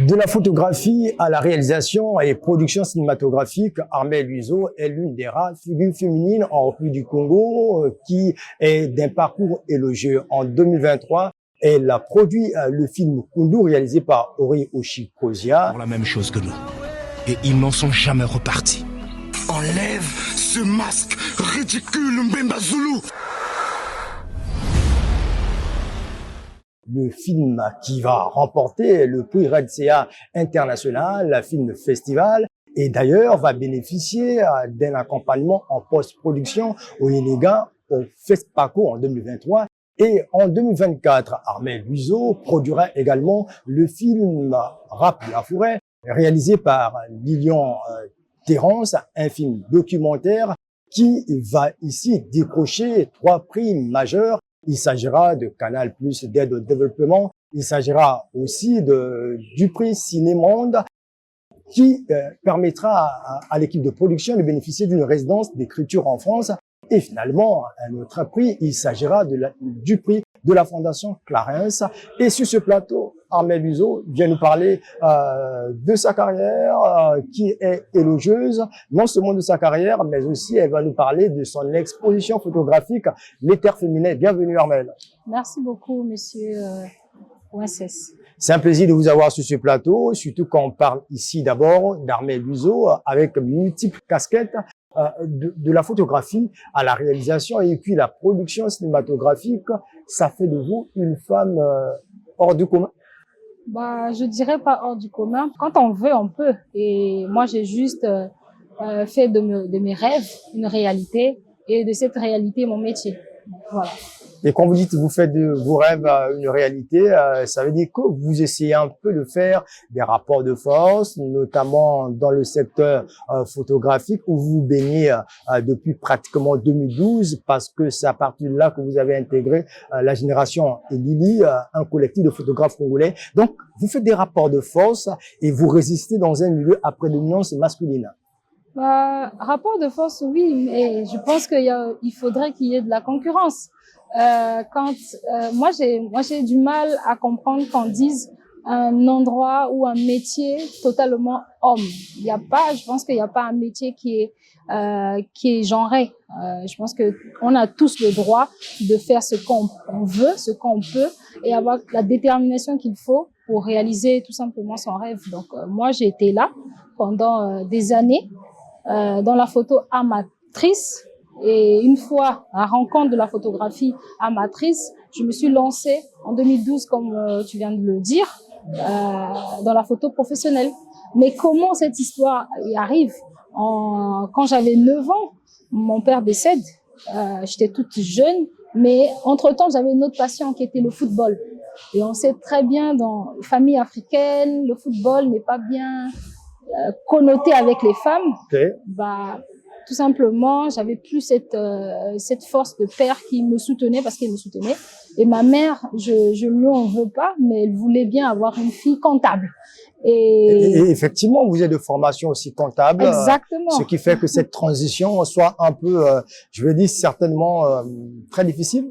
De la photographie à la réalisation et production cinématographique, Armelle Luiseau est l'une des rares figures féminines en République du Congo qui est d'un parcours élogieux. En 2023, elle a produit le film Kundu réalisé par Ori Oshikosia. Pour la même chose que nous. Et ils n'en sont jamais repartis. Enlève ce masque ridicule, Mbemba Zulu. Le film qui va remporter le prix REDCA International, le film festival, et d'ailleurs va bénéficier d'un accompagnement en post-production au Yénéga au FESPACO en 2023. Et en 2024, Armelle Luiseau produira également le film Rap la forêt, réalisé par Lilian Terrence, un film documentaire qui va ici décrocher 3 prix majeurs. Il s'agira de Canal+ d'aide au développement. Il s'agira aussi du prix Cinémonde qui permettra à l'équipe de production de bénéficier d'une résidence d'écriture en France. Et finalement, un autre prix, il s'agira du prix de la Fondation Clarence. Et sur ce plateau, Armelle Luiseau vient nous parler de sa carrière qui est élogieuse, non seulement de sa carrière, mais aussi elle va nous parler de son exposition photographique L'éther féminin. Bienvenue Armelle. Merci beaucoup, monsieur Ouassès. C'est un plaisir de vous avoir sur ce plateau, surtout quand on parle ici d'abord d'Armelle Luiseau avec multiples casquettes. De la photographie à la réalisation et puis la production cinématographique, ça fait de vous une femme hors du commun? Je dirais pas hors du commun. Quand on veut, on peut. Et moi, j'ai juste fait de mes rêves une réalité et de cette réalité mon métier. Voilà. Et quand vous dites que vous faites de vos rêves une réalité, ça veut dire que vous essayez un peu de faire des rapports de force, notamment dans le secteur photographique où vous baignez depuis pratiquement 2012, parce que c'est à partir de là que vous avez intégré la génération Lili, un collectif de photographes congolais. Donc, vous faites des rapports de force et vous résistez dans un milieu à prédominance masculine. Rapport de force, oui, mais je pense qu'il faudrait qu'il y ait de la concurrence. Moi j'ai du mal à comprendre qu'on dise un endroit ou un métier totalement homme. Je pense qu'il n'y a pas un métier qui est genré. Je pense que on a tous le droit de faire ce qu'on veut, ce qu'on peut, et avoir la détermination qu'il faut pour réaliser tout simplement son rêve. Donc moi j'ai été là pendant des années dans la photo amatrice. Et une fois à la rencontre de la photographie amatrice, je me suis lancée en 2012, comme tu viens de le dire, dans la photo professionnelle. Mais comment cette histoire y arrive? Quand j'avais 9 ans, mon père décède. J'étais toute jeune, mais entre-temps, j'avais une autre passion qui était le football. Et on sait très bien, dans les familles africaines, le football n'est pas bien connoté avec les femmes. Okay. Tout simplement, j'avais plus cette force de père qui me soutenait parce qu'il me soutenait. Et ma mère, je lui en veux pas, mais elle voulait bien avoir une fille comptable. Et effectivement, vous êtes de formation aussi comptable. Exactement. Ce qui fait que cette transition soit un peu, je vais dire certainement très difficile.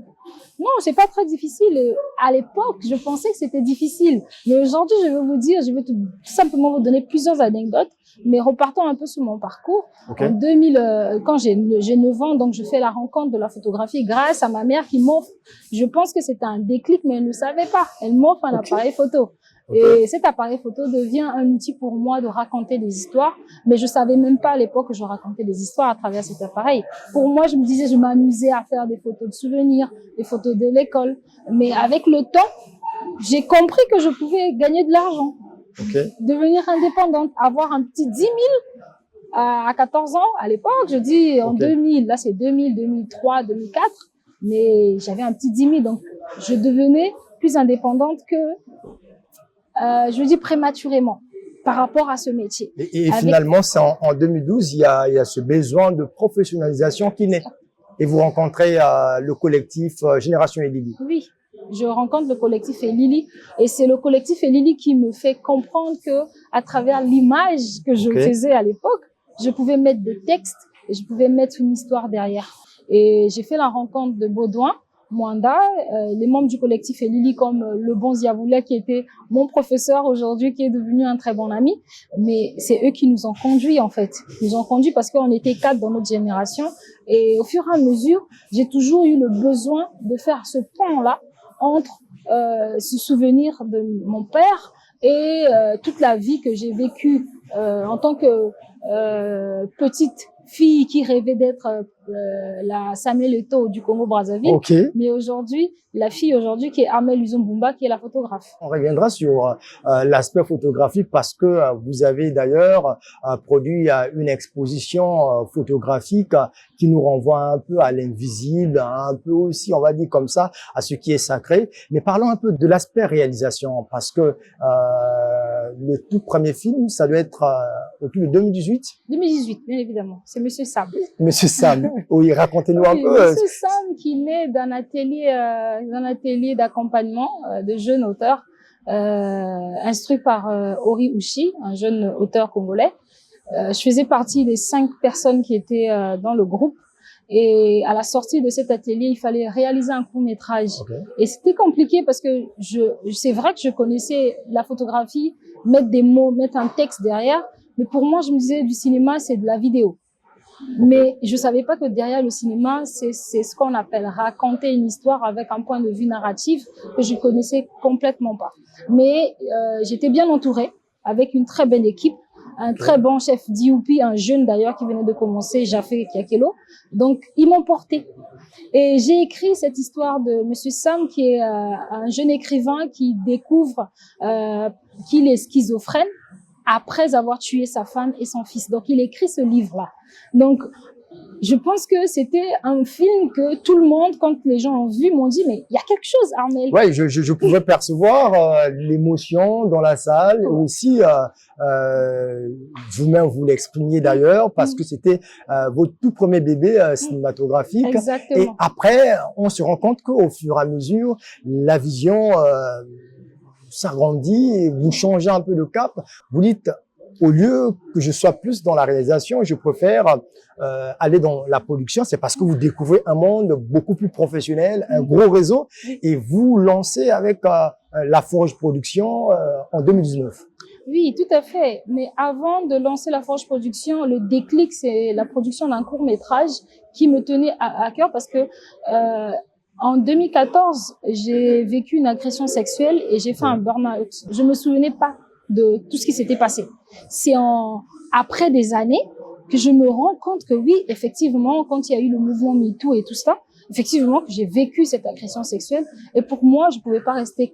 Non, c'est pas très difficile. À l'époque, je pensais que c'était difficile. Mais aujourd'hui, je vais tout simplement vous donner plusieurs anecdotes. Mais repartons un peu sur mon parcours. Okay. En 2000, quand j'ai 9 ans, donc je fais la rencontre de la photographie grâce à ma mère qui m'offre. Je pense que c'était un déclic, mais elle ne savait pas. Elle m'offre un appareil photo. Et cet appareil photo devient un outil pour moi de raconter des histoires. Mais je savais même pas à l'époque que je racontais des histoires à travers cet appareil. Pour moi, je me disais, je m'amusais à faire des photos de souvenirs, des photos de l'école. Mais avec le temps, j'ai compris que je pouvais gagner de l'argent. Okay. Devenir indépendante, avoir un petit 10 000 à 14 ans. À l'époque, je dis en 2000, là c'est 2000, 2003, 2004. Mais j'avais un petit 10 000, donc je devenais plus indépendante que je dis prématurément par rapport à ce métier. Et finalement, c'est en 2012, il y a ce besoin de professionnalisation qui naît. Et vous rencontrez le collectif Génération Lili. Oui, je rencontre le collectif Lili. Et c'est le collectif Lili qui me fait comprendre que, à travers l'image que je faisais à l'époque, je pouvais mettre des textes et je pouvais mettre une histoire derrière. Et j'ai fait la rencontre de Baudouin. Mwanda, les membres du collectif Elili comme le bon Ziavoulé qui était mon professeur aujourd'hui, qui est devenu un très bon ami. Mais c'est eux qui nous ont conduits en fait. Ils nous ont conduits parce qu'on était 4 dans notre génération. Et au fur et à mesure, j'ai toujours eu le besoin de faire ce pont-là entre ce souvenir de mon père et toute la vie que j'ai vécue en tant que petite fille qui rêvait d'être la Samuel Eto'o du Congo-Brazzaville. Okay. Mais aujourd'hui, la fille aujourd'hui qui est Amel Luzombumba, qui est la photographe. On reviendra sur l'aspect photographique parce que vous avez d'ailleurs produit une exposition photographique qui nous renvoie un peu à l'invisible, un peu aussi, on va dire comme ça, à ce qui est sacré. Mais parlons un peu de l'aspect réalisation parce que le tout premier film, ça doit être autour de 2018. 2018, bien évidemment. C'est Monsieur Sam. Monsieur Sam, oui, racontez-nous un peu. Monsieur Sam qui naît d'un atelier d'accompagnement de jeunes auteurs, instruit par Ori Ushi, un jeune auteur congolais. Je faisais partie des 5 personnes qui étaient dans le groupe. Et à la sortie de cet atelier, il fallait réaliser un court-métrage. Okay. Et c'était compliqué parce que c'est vrai que je connaissais la photographie, mettre des mots, mettre un texte derrière. Mais pour moi, je me disais, du cinéma, c'est de la vidéo. Mais je savais pas que derrière le cinéma, c'est ce qu'on appelle raconter une histoire avec un point de vue narratif que je connaissais complètement pas. Mais j'étais bien entourée avec une très belle équipe. Un très bon chef DOP, un jeune d'ailleurs qui venait de commencer, Jafé Kiakelo. Donc, ils m'ont porté. Et j'ai écrit cette histoire de Monsieur Sam, qui est un jeune écrivain qui découvre qu'il est schizophrène après avoir tué sa femme et son fils. Donc, il écrit ce livre-là. Donc, je pense que c'était un film que tout le monde, quand les gens ont vu, m'ont dit, mais il y a quelque chose, Armel. Ouais, je pouvais percevoir l'émotion dans la salle. Aussi, vous-même, vous l'exprimiez d'ailleurs, parce que c'était votre tout premier bébé cinématographique. Exactement. Et après, on se rend compte qu'au fur et à mesure, la vision s'agrandit et vous changez un peu de cap. Vous dites, au lieu que je sois plus dans la réalisation, je préfère aller dans la production. C'est parce que vous découvrez un monde beaucoup plus professionnel, un gros réseau, et vous lancez avec la Forge Production en 2019. Oui, tout à fait. Mais avant de lancer la Forge Production, le déclic, c'est la production d'un court-métrage qui me tenait à cœur parce que en 2014, j'ai vécu une agression sexuelle et j'ai fait un burn-out. Je me souvenais pas de tout ce qui s'était passé. C'est après des années que je me rends compte que oui, effectivement, quand il y a eu le mouvement MeToo et tout ça, effectivement, que j'ai vécu cette agression sexuelle. Et pour moi, je pouvais pas rester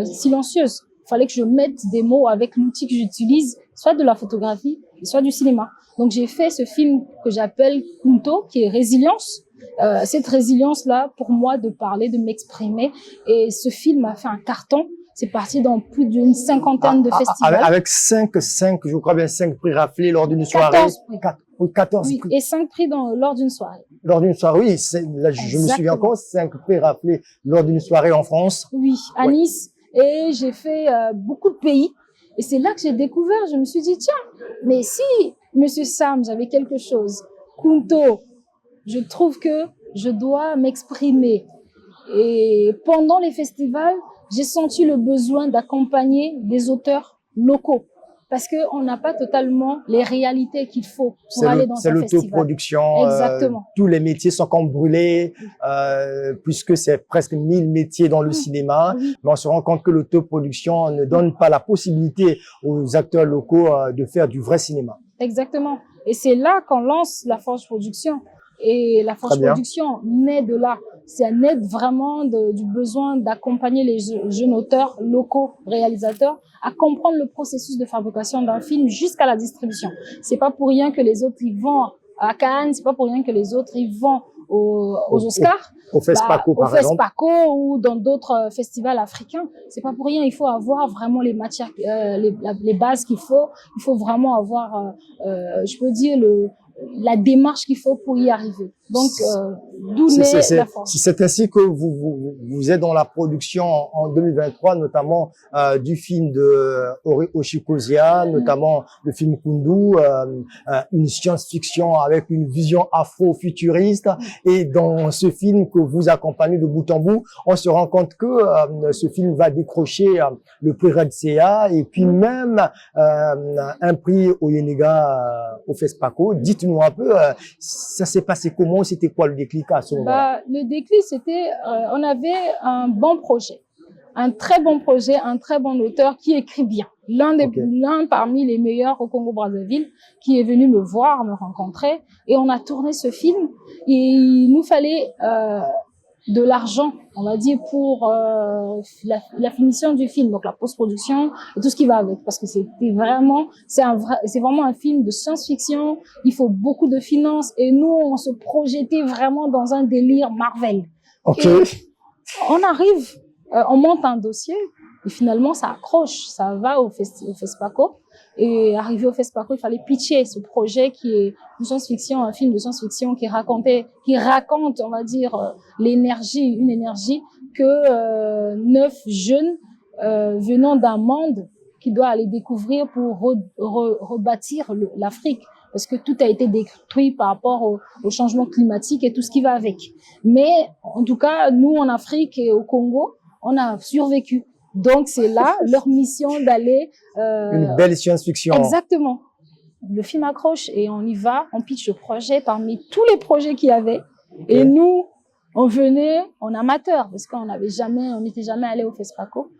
silencieuse. Il fallait que je mette des mots avec l'outil que j'utilise, soit de la photographie, soit du cinéma. Donc, j'ai fait ce film que j'appelle Kunto, qui est résilience. Cette résilience-là, pour moi, de parler, de m'exprimer. Et ce film a fait un carton. C'est parti dans plus d'une cinquantaine de festivals. Avec 5, je crois bien 5 prix raflés lors d'une soirée. 14 oui, prix. Et 5 prix lors d'une soirée. Lors d'une soirée, oui. Là, je me souviens encore, 5 prix raflés lors d'une soirée en France. Oui, à Nice. Et j'ai fait beaucoup de pays. Et c'est là que j'ai découvert, je me suis dit, tiens, mais si, Monsieur Sam, j'avais quelque chose. Kunto, je trouve que je dois m'exprimer. Et pendant les festivals, j'ai senti le besoin d'accompagner des auteurs locaux parce que on n'a pas totalement les réalités qu'il faut pour aller dans un festival. C'est l'autoproduction. Exactement. Tous les métiers sont comme brûlés puisque c'est presque 1000 métiers dans le cinéma. Mais on se rend compte que l'autoproduction ne donne pas la possibilité aux acteurs locaux de faire du vrai cinéma. Exactement. Et c'est là qu'on lance la Forge Production. Et la Forge Production naît de là. Ça naît vraiment du besoin d'accompagner les jeunes auteurs locaux, réalisateurs, à comprendre le processus de fabrication d'un film jusqu'à la distribution. C'est pas pour rien que les autres ils vont à Cannes, c'est pas pour rien que les autres ils vont aux Oscars, au FESPACO par exemple, au FESPACO ou dans d'autres festivals africains. C'est pas pour rien. Il faut avoir vraiment les matières, les bases qu'il faut. Il faut vraiment avoir, je peux dire la démarche qu'il faut pour y arriver. Donc, d'où naît la force. C'est ainsi que vous êtes dans la production en 2023, notamment du film de Oshikosia, notamment le film Kundu, une science-fiction avec une vision afro-futuriste. Et dans ce film que vous accompagnez de bout en bout, on se rend compte que ce film va décrocher le prix REDCA et puis même un prix au Yenega au FESPACO. Dites-nous un peu, ça s'est passé comment? C'était quoi le déclic à ce moment-là? Le déclic, c'était, on avait un bon projet, un très bon projet, un très bon auteur qui écrit bien. L'un parmi les meilleurs au Congo-Brazzaville, qui est venu me voir, me rencontrer, et on a tourné ce film. Et il nous fallait de l'argent, on va dire, pour la finition du film, donc la post-production et tout ce qui va avec, parce que c'est vraiment un film de science-fiction. Il faut beaucoup de finances et nous, on se projetait vraiment dans un délire Marvel. Ok. Et on arrive, on monte un dossier et finalement ça accroche, ça va au FESPACO. Et arrivé au FESPACO, il fallait pitcher ce projet qui est une science-fiction, un film de science-fiction qui raconte, on va dire, une énergie que 9 jeunes venant d'un monde qui doit aller découvrir pour rebâtir l'Afrique. Parce que tout a été détruit par rapport au changement climatique et tout ce qui va avec. Mais en tout cas, nous en Afrique et au Congo, on a survécu. Donc c'est là leur mission d'aller... une belle science-fiction. Exactement. Le film accroche et on y va, on pitch le projet parmi tous les projets qu'il y avait. Okay. Et nous, on venait en amateur parce qu'on n'était jamais allé au FESPACO.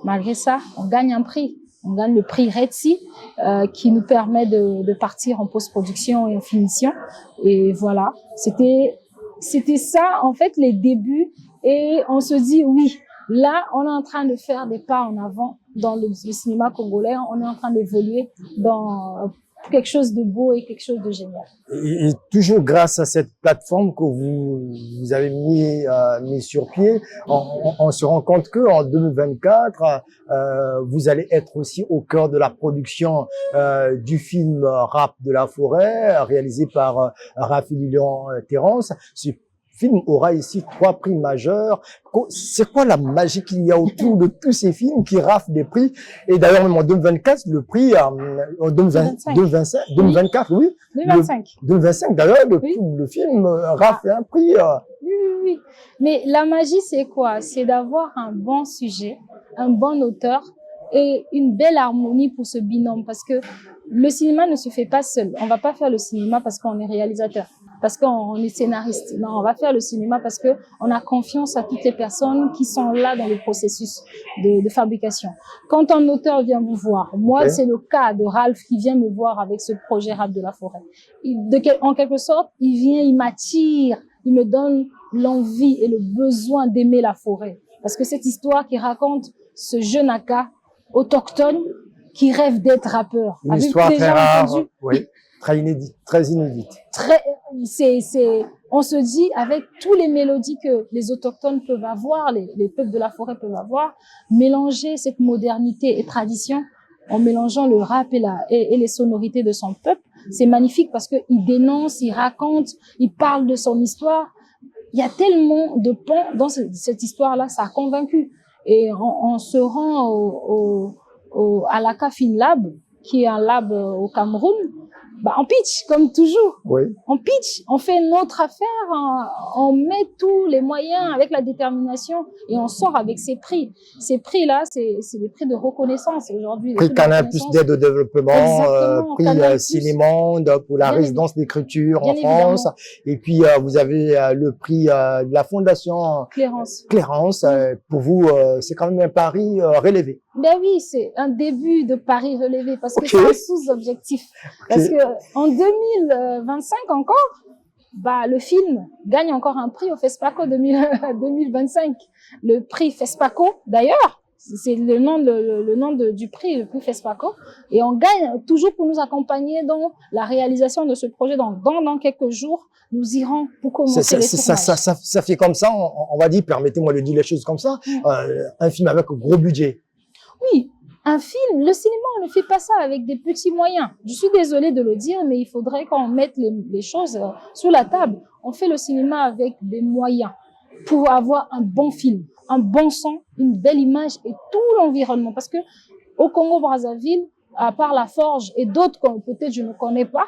Malgré ça, on gagne un prix. On gagne le prix REDCI qui nous permet de partir en post-production et en finition. Et voilà, c'était ça en fait les débuts. Et on se dit oui. Là, on est en train de faire des pas en avant dans le cinéma congolais. On est en train d'évoluer dans quelque chose de beau et quelque chose de génial. Et toujours grâce à cette plateforme que vous avez mis sur pied, on se rend compte que en 2024, vous allez être aussi au cœur de la production du film Rap de la forêt, réalisé par Raphaël Terrence. Ce film aura ici 3 prix majeurs. C'est quoi la magie qu'il y a autour de tous ces films qui raflent des prix? Et d'ailleurs, même en 2024, le prix, en 2024, oui. 2025, d'ailleurs, le film rafle un prix. Oui. Mais la magie, c'est quoi? C'est d'avoir un bon sujet, un bon auteur et une belle harmonie pour ce binôme. Parce que le cinéma ne se fait pas seul. On va pas faire le cinéma parce qu'on est réalisateur, parce qu'on est scénariste. Non, on va faire le cinéma parce que on a confiance à toutes les personnes qui sont là dans le processus de fabrication. Quand un auteur vient vous voir, moi, c'est le cas de Ralph qui vient me voir avec ce projet Rap de la forêt. En quelque sorte, il vient, il m'attire, il me donne l'envie et le besoin d'aimer la forêt. Parce que cette histoire qui raconte ce jeune Aka autochtone qui rêve d'être rappeur. Une histoire très rare, oui. Très inédite. On se dit, avec tous les mélodies que les autochtones peuvent avoir, les peuples de la forêt peuvent avoir, mélanger cette modernité et tradition en mélangeant le rap et les sonorités de son peuple, c'est magnifique parce que il dénonce, il raconte, il parle de son histoire. Il y a tellement de ponts dans cette histoire-là, ça a convaincu. Et on se rend à l'Aka Film Lab, qui est un lab au Cameroun. On pitch, comme toujours. Oui. On pitch, on fait notre affaire, on met tous les moyens avec la détermination et on sort avec ces prix. Ces prix-là, c'est des prix de reconnaissance aujourd'hui. Prix Canal Plus d'aide au développement, prix Cinémonde pour la résidence d'écriture en France. Et puis, vous avez le prix de la Fondation Clérance. Pour vous, c'est quand même un pari relevé. Ben oui, c'est un début de pari relevé parce que c'est un sous-objectif. Parce que en 2025 encore, le film gagne encore un prix au FESPACO 2025. Le prix FESPACO, d'ailleurs, c'est le nom du prix, le prix FESPACO. Et on gagne toujours pour nous accompagner dans la réalisation de ce projet. Dans quelques jours, nous irons pour commencer les tournages. Ça fait comme ça, on va dire, permettez-moi de dire les choses comme ça, un film avec un gros budget. Oui, Un film, le cinéma, on ne fait pas ça avec des petits moyens. Je suis désolée de le dire, mais il faudrait qu'on mette les choses sur la table. On fait le cinéma avec des moyens pour avoir un bon film, un bon son, une belle image et tout l'environnement. Parce que au Congo-Brazzaville, à part la Forge et d'autres que peut-être je ne connais pas,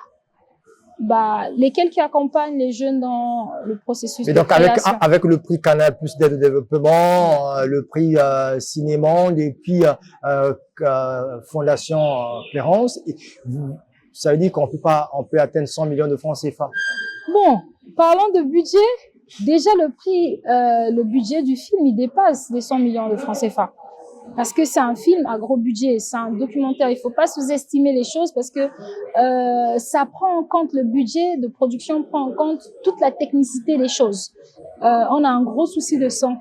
lesquels qui accompagnent les jeunes dans le processus Et de donc, création. avec le prix Canal Plus d'aide au développement, le prix Cinémonde et puis Fondation Clarence, ça veut dire on peut atteindre 100 millions de francs CFA. Bon, parlons de budget. Déjà, le budget du film, il dépasse les 100 millions de francs CFA. Parce que c'est un film à gros budget, c'est un documentaire. Il faut pas sous-estimer les choses parce que ça prend en compte le budget de production, prend en compte toute la technicité des choses. On a un gros souci de son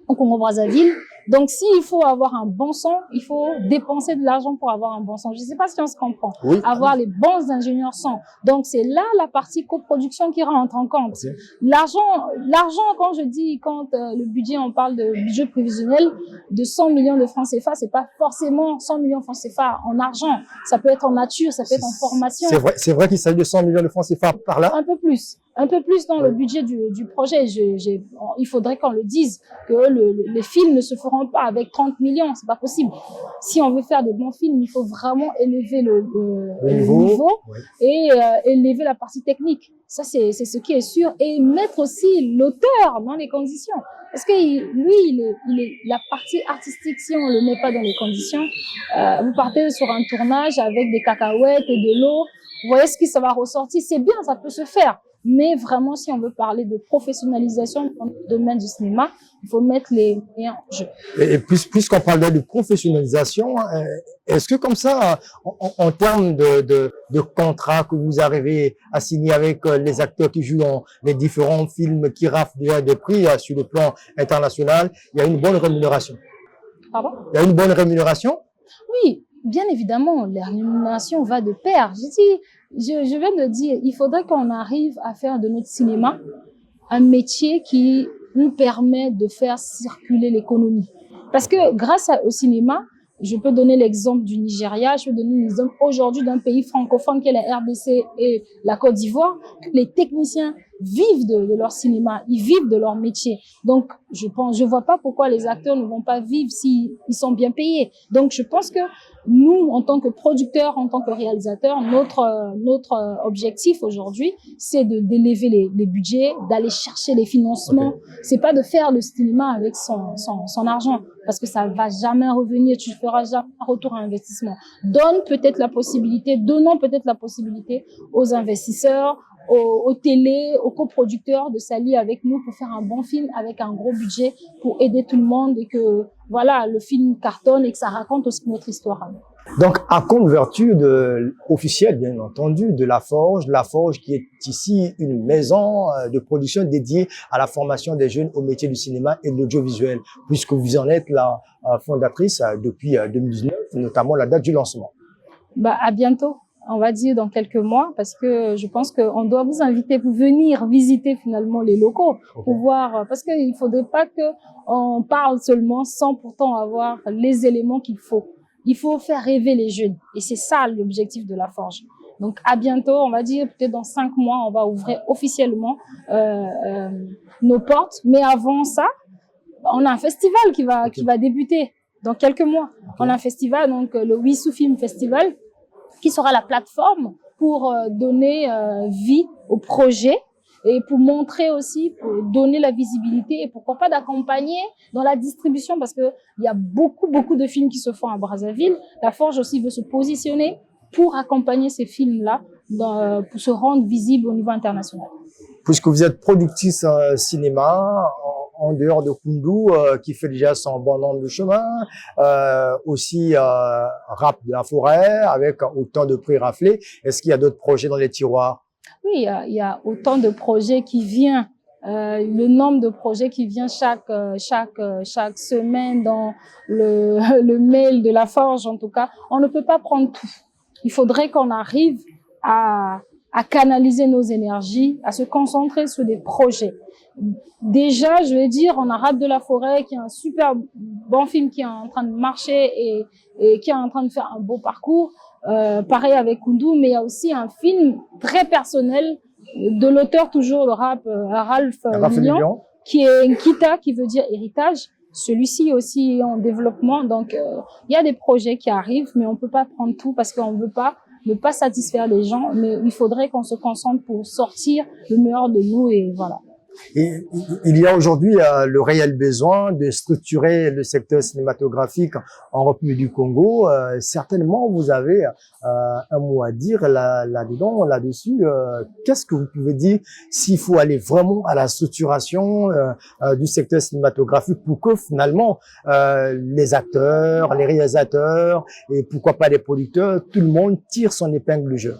au Congo-Brazzaville. Donc, s'il faut avoir un bon son, il faut dépenser de l'argent pour avoir un bon son. Je ne sais pas si on se comprend. Oui. Avoir les bons ingénieurs son. Donc, c'est là la partie coproduction qui rentre en compte. Okay. L'argent, quand le budget, on parle de budget prévisionnel de 100 millions de francs CFA, c'est pas forcément 100 millions de francs CFA en argent. Ça peut être en nature, ça peut être en formation. C'est vrai qu'il s'agit de 100 millions de francs CFA par là. Un peu plus dans le budget du projet. Il faudrait qu'on le dise, que les films ne se feront pas avec 30 millions, c'est pas possible. Si on veut faire de bons films, il faut vraiment élever le niveau oui. Et élever la partie technique. Ça, c'est ce qui est sûr. Et mettre aussi l'auteur dans les conditions. Parce que la partie artistique, si on le met pas dans les conditions, vous partez sur un tournage avec des cacahuètes et de l'eau, vous voyez ce que ça va ressortir, c'est bien, ça peut se faire. Mais vraiment, si on veut parler de professionnalisation dans le domaine du cinéma, il faut mettre les moyens en jeu. Et puisqu'on parle de professionnalisation, est-ce que comme ça, en termes de contrats que vous arrivez à signer avec les acteurs qui jouent dans les différents films qui raflent déjà des prix sur le plan international, il y a une bonne rémunération? Pardon? Il y a une bonne rémunération? Oui, bien évidemment, la rémunération va de pair. Je viens de dire, il faudrait qu'on arrive à faire de notre cinéma un métier qui nous permet de faire circuler l'économie. Parce que grâce au cinéma, je peux donner l'exemple du Nigeria, je peux donner l'exemple aujourd'hui d'un pays francophone qui est la RDC et la Côte d'Ivoire. Les techniciens vivent de leur cinéma, ils vivent de leur métier. Donc, je vois pas pourquoi les acteurs ne vont pas vivre s'ils sont bien payés. Donc, je pense que nous, en tant que producteurs, en tant que réalisateurs, notre objectif aujourd'hui, c'est d'élever les budgets, d'aller chercher les financements. Okay. C'est pas de faire le cinéma avec son argent, parce que ça va jamais revenir, tu feras jamais un retour à investissement. Donnons peut-être la possibilité aux investisseurs, aux télé, aux coproducteurs de s'allier avec nous pour faire un bon film avec un gros budget pour aider tout le monde et que voilà, le film cartonne et que ça raconte aussi notre histoire. Donc, à convertir officielle, bien entendu, de La Forge qui est ici une maison de production dédiée à la formation des jeunes au métier du cinéma et de l'audiovisuel, puisque vous en êtes la fondatrice depuis 2019, notamment la date du lancement. À bientôt. On va dire dans quelques mois, parce que je pense qu'on doit vous inviter pour venir visiter finalement les locaux, pour voir, parce qu'il faudrait pas qu'on parle seulement sans pourtant avoir les éléments qu'il faut. Il faut faire rêver les jeunes. Et c'est ça l'objectif de La Forge. Donc, à bientôt, on va dire peut-être dans 5 mois, on va ouvrir officiellement nos portes. Mais avant ça, on a un festival qui va débuter dans quelques mois. Okay. On a un festival, donc le Wissou Film Festival, qui sera la plateforme pour donner vie au projet et pour montrer aussi, pour donner la visibilité et pourquoi pas d'accompagner dans la distribution, parce que il y a beaucoup de films qui se font à Brazzaville. La Forge aussi veut se positionner pour accompagner ces films-là, pour se rendre visible au niveau international. Puisque vous êtes productrice cinéma, en dehors de Koundou, qui fait déjà son bon nombre de chemin, aussi Rap de la Forêt, avec autant de prix raflés. Est-ce qu'il y a d'autres projets dans les tiroirs? Oui, il y a autant de projets qui viennent. Le nombre de projets qui vient chaque semaine dans le mail de La Forge, en tout cas, on ne peut pas prendre tout. Il faudrait qu'on arrive à à canaliser nos énergies, à se concentrer sur des projets. Déjà, je vais dire, on a Rap de la forêt, qui est un super bon film qui est en train de marcher et qui est en train de faire un beau parcours. Pareil avec Koundou, mais il y a aussi un film très personnel de l'auteur toujours de rap, Ralph Million, qui est Nkita, qui veut dire héritage. Celui-ci aussi est en développement, donc il y a des projets qui arrivent, mais on peut pas prendre tout parce qu'on veut pas ne pas satisfaire les gens, mais il faudrait qu'on se concentre pour sortir le meilleur de nous et voilà. Et il y a aujourd'hui le réel besoin de structurer le secteur cinématographique en République du Congo. Certainement, vous avez un mot à dire là-dedans, là-dessus. Qu'est-ce que vous pouvez dire s'il faut aller vraiment à la structuration du secteur cinématographique pour que finalement les acteurs, les réalisateurs et pourquoi pas les producteurs, tout le monde tire son épingle du jeu?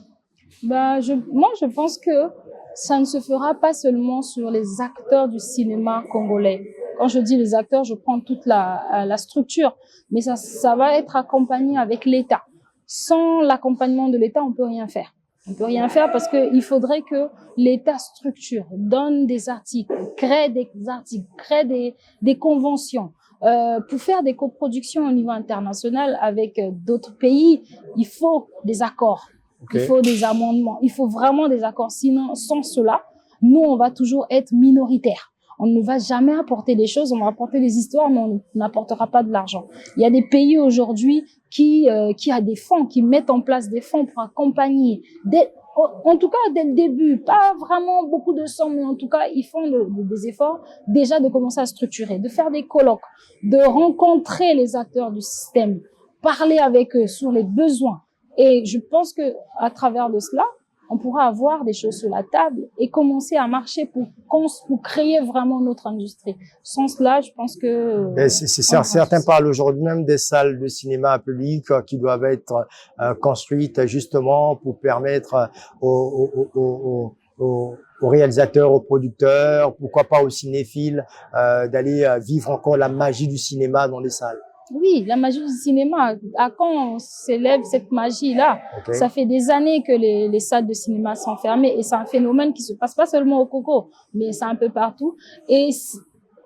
Moi, je pense que ça ne se fera pas seulement sur les acteurs du cinéma congolais. Quand je dis les acteurs, je prends toute la structure, mais ça va être accompagné avec l'État. Sans l'accompagnement de l'État, on peut rien faire. On peut rien faire parce que il faudrait que l'État structure, donne des articles, crée des conventions. Pour faire des coproductions au niveau international avec d'autres pays, il faut des accords. Okay. Il faut des amendements, il faut vraiment des accords. Sinon, sans cela, nous, on va toujours être minoritaires. On ne va jamais apporter des choses, on va apporter des histoires, mais on n'apportera pas de l'argent. Il y a des pays aujourd'hui qui a des fonds, qui mettent en place des fonds pour accompagner. En tout cas, dès le début, pas vraiment beaucoup de sommes, mais en tout cas, ils font des efforts déjà de commencer à structurer, de faire des colloques, de rencontrer les acteurs du système, parler avec eux sur les besoins. Et je pense que à travers de cela, on pourra avoir des choses sur la table et commencer à marcher pour créer vraiment notre industrie. Sans cela, je pense que... Certains parlent aujourd'hui même des salles de cinéma public qui doivent être construites justement pour permettre aux réalisateurs, aux producteurs, pourquoi pas aux cinéphiles, d'aller vivre encore la magie du cinéma dans les salles. Oui, la magie du cinéma. À quand on s'élève cette magie-là? Okay. Ça fait des années que les salles de cinéma sont fermées et c'est un phénomène qui se passe pas seulement au Congo, mais c'est un peu partout. Et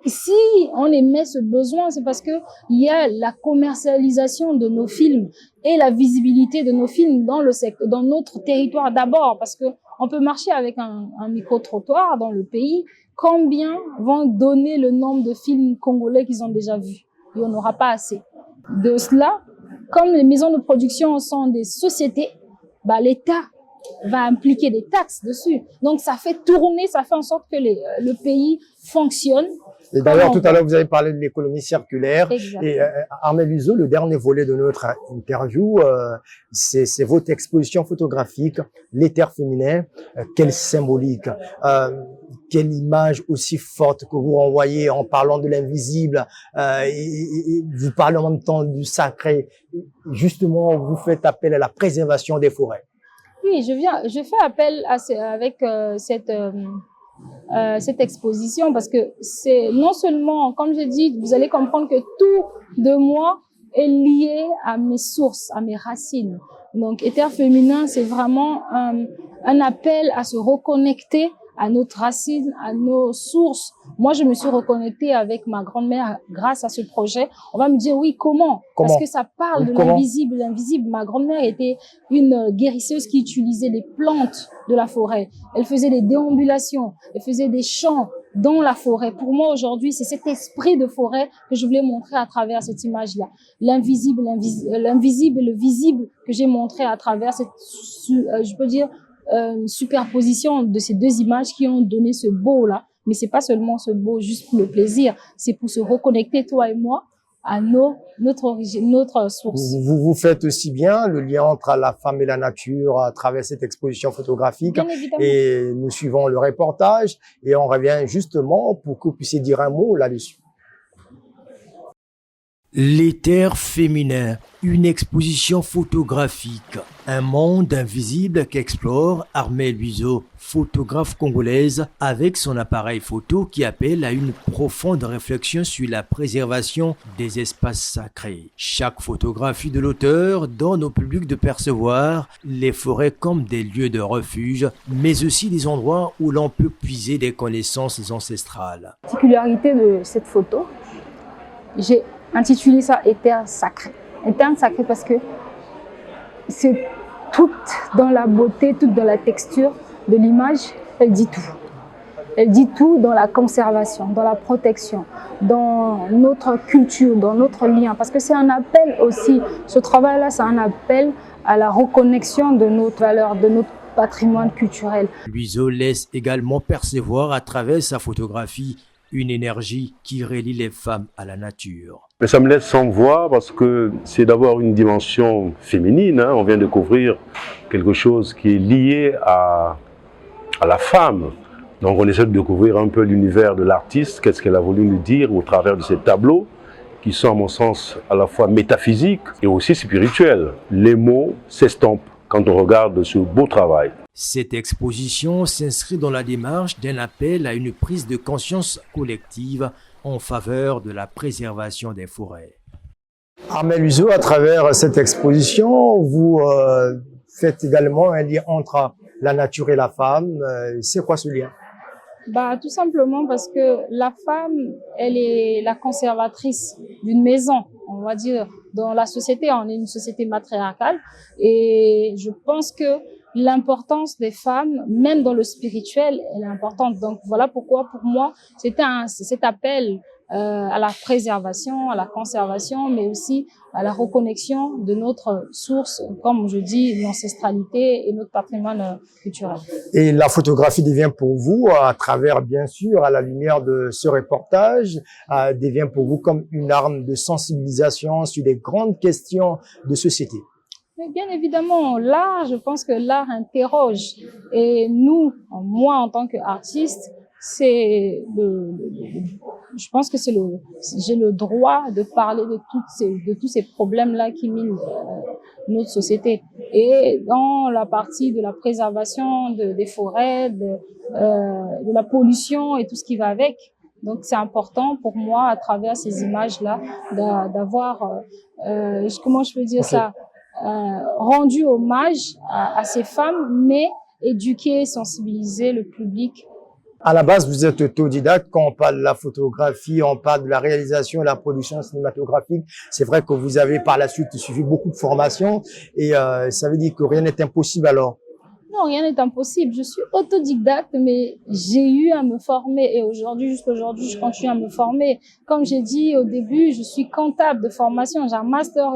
si on émet ce besoin, c'est parce que il y a la commercialisation de nos films et la visibilité de nos films dans le secteur, dans notre territoire d'abord, parce que on peut marcher avec un micro-trottoir dans le pays. Combien vont donner le nombre de films congolais qu'ils ont déjà vus? Et on n'aura pas assez. De cela, comme les maisons de production sont des sociétés, l'État va impliquer des taxes dessus. Donc, ça fait tourner, ça fait en sorte que le pays fonctionne. Et d'ailleurs, tout à l'heure, vous avez parlé de l'économie circulaire. Exactement. Et Armel Luiseau, le dernier volet de notre interview, c'est votre exposition photographique, l'éther féminin. Quelle symbolique, quelle image aussi forte que vous renvoyez en parlant de l'invisible. Et vous parlez en même temps du sacré. Justement, vous faites appel à la préservation des forêts. Oui, je fais appel avec cette exposition parce que c'est non seulement, comme je dis, vous allez comprendre que tout de moi est lié à mes sources, à mes racines. Donc, éther féminin, c'est vraiment un appel à se reconnecter à notre racine, à nos sources. Moi, je me suis reconnectée avec ma grand-mère grâce à ce projet. On va me dire, oui, comment? Parce que ça parle de l'invisible. L'invisible, ma grand-mère était une guérisseuse qui utilisait les plantes de la forêt. Elle faisait des déambulations, elle faisait des chants dans la forêt. Pour moi, aujourd'hui, c'est cet esprit de forêt que je voulais montrer à travers cette image-là. L'invisible et le visible que j'ai montré à travers cette, je peux dire, superposition de ces deux images qui ont donné ce beau-là. Mais c'est pas seulement ce beau juste pour le plaisir, c'est pour se reconnecter, toi et moi, à notre origine, notre source. Vous faites aussi bien le lien entre la femme et la nature à travers cette exposition photographique. Bien évidemment. Et nous suivons le reportage et on revient justement pour que vous puissiez dire un mot là-dessus. L'éther féminin, une exposition photographique. Un monde invisible qu'explore Armelle Luiseau, photographe congolaise, avec son appareil photo qui appelle à une profonde réflexion sur la préservation des espaces sacrés. Chaque photographie de l'auteur donne au public de percevoir les forêts comme des lieux de refuge, mais aussi des endroits où l'on peut puiser des connaissances ancestrales. La particularité de cette photo, j'ai intitulé ça « Éther sacré ». Éther sacré parce que c'est toute dans la beauté, toute dans la texture de l'image, elle dit tout. Elle dit tout dans la conservation, dans la protection, dans notre culture, dans notre lien. Parce que c'est un appel aussi, ce travail-là, c'est un appel à la reconnexion de notre valeur, de notre patrimoine culturel. Luiseau laisse également percevoir à travers sa photographie une énergie qui relie les femmes à la nature. Mais ça me laisse sans voix parce que c'est d'avoir une dimension féminine. On vient de découvrir quelque chose qui est lié à la femme. Donc on essaie de découvrir un peu l'univers de l'artiste, qu'est-ce qu'elle a voulu nous dire au travers de ces tableaux qui sont à mon sens à la fois métaphysiques et aussi spirituels. Les mots s'estompent quand on regarde ce beau travail. Cette exposition s'inscrit dans la démarche d'un appel à une prise de conscience collective en faveur de la préservation des forêts. Armelle Luiseau, à travers cette exposition, vous faites également un lien entre la nature et la femme. C'est quoi ce lien? Tout simplement parce que la femme, elle est la conservatrice d'une maison, on va dire. Dans la société, on est une société matriarcale et je pense que l'importance des femmes, même dans le spirituel, elle est importante. Donc voilà pourquoi, pour moi, c'était cet appel à la préservation, à la conservation, mais aussi à la reconnexion de notre source, comme je dis, l'ancestralité et notre patrimoine culturel. Et la photographie devient pour vous, à travers, bien sûr, à la lumière de ce reportage, devient pour vous comme une arme de sensibilisation sur des grandes questions de société. Mais bien évidemment, l'art, je pense que l'art interroge. Et nous, moi en tant qu'artiste, je pense que j'ai le droit de parler de tous ces problèmes-là qui minent notre société. Et dans la partie de la préservation des forêts, de la pollution et tout ce qui va avec. Donc c'est important pour moi, à travers ces images-là, d'avoir, comment je peux dire ça, rendu hommage à ces femmes, mais éduquer, sensibiliser le public. À la base, vous êtes autodidacte. Quand on parle de la photographie, on parle de la réalisation et la production cinématographique. C'est vrai que vous avez par la suite suivi beaucoup de formations et ça veut dire que rien n'est impossible alors. Non, rien n'est impossible. Je suis autodidacte, mais j'ai eu à me former et jusqu'à aujourd'hui, je continue à me former. Comme j'ai dit au début, je suis comptable de formation. J'ai un master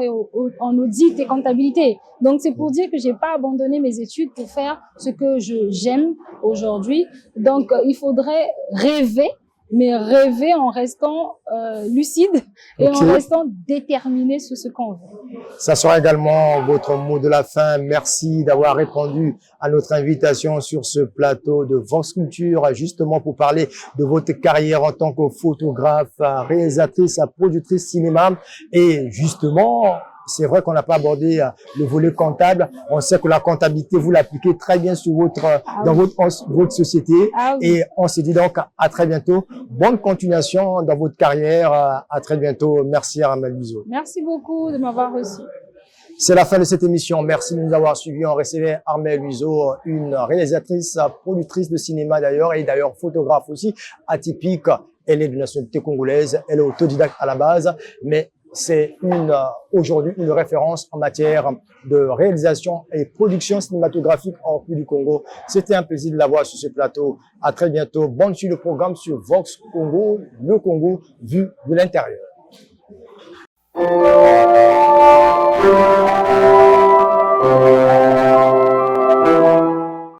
en audit et comptabilité. Donc, c'est pour dire que j'ai pas abandonné mes études pour faire ce que j'aime aujourd'hui. Donc, il faudrait rêver, mais rêver en restant lucide et en restant déterminé sur ce qu'on veut. Ça sera également votre mot de la fin. Merci d'avoir répondu à notre invitation sur ce plateau de Vox Culture, justement pour parler de votre carrière en tant que photographe, réalisatrice, productrice cinéma. Et justement, c'est vrai qu'on n'a pas abordé le volet comptable. On sait que la comptabilité, vous l'appliquez très bien sur dans votre société. Et on se dit donc à très bientôt. Bonne continuation dans votre carrière. À très bientôt. Merci Armelle Luiseau. Merci beaucoup de m'avoir reçu. C'est la fin de cette émission. Merci de nous avoir suivis. On recevait Armelle Luiseau, une réalisatrice, productrice de cinéma d'ailleurs, et d'ailleurs photographe aussi, atypique. Elle est de nationalité congolaise. Elle est autodidacte à la base, mais c'est aujourd'hui une référence en matière de réalisation et production cinématographique en République du Congo. C'était un plaisir de la voir sur ce plateau. À très bientôt. Bonne suite le programme sur Vox Congo, le Congo vu de l'intérieur.